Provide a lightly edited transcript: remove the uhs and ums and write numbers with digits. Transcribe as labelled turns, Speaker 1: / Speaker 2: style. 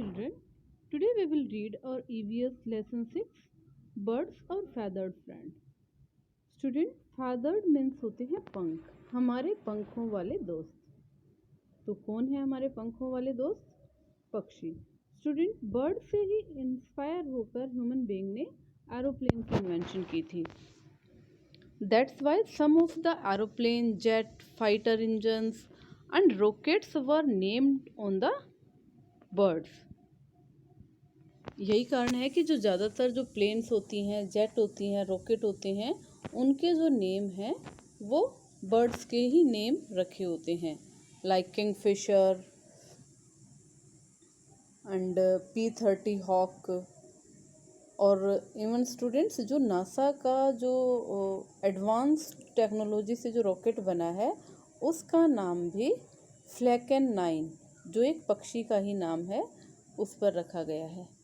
Speaker 1: children, today we will read our EVS lesson 6 birds और feathered friend. Student, feathered means होते हैं पंख, हमारे पंखों वाले दोस्त. तो कौन है हमारे पंखों वाले दोस्त? पक्षी. स्टूडेंट, बर्ड से ही इंस्पायर होकर ह्यूमन बीइंग ने एरोप्लेन की इन्वेंशन की थी. That's why some of the aeroplane, jet, fighter engines and rockets were named on the birds. यही कारण है कि जो ज़्यादातर जो प्लेन्स होती हैं, जेट होती हैं, रॉकेट होते हैं, उनके जो नेम हैं वो बर्ड्स के ही नेम रखे होते हैं, like Kingfisher and P-30 hawk. और इवन स्टूडेंट्स, जो नासा का जो एडवांस टेक्नोलॉजी से जो रॉकेट बना है उसका नाम भी फ्लैकेन 9, जो एक पक्षी का ही नाम है, उस पर रखा गया है.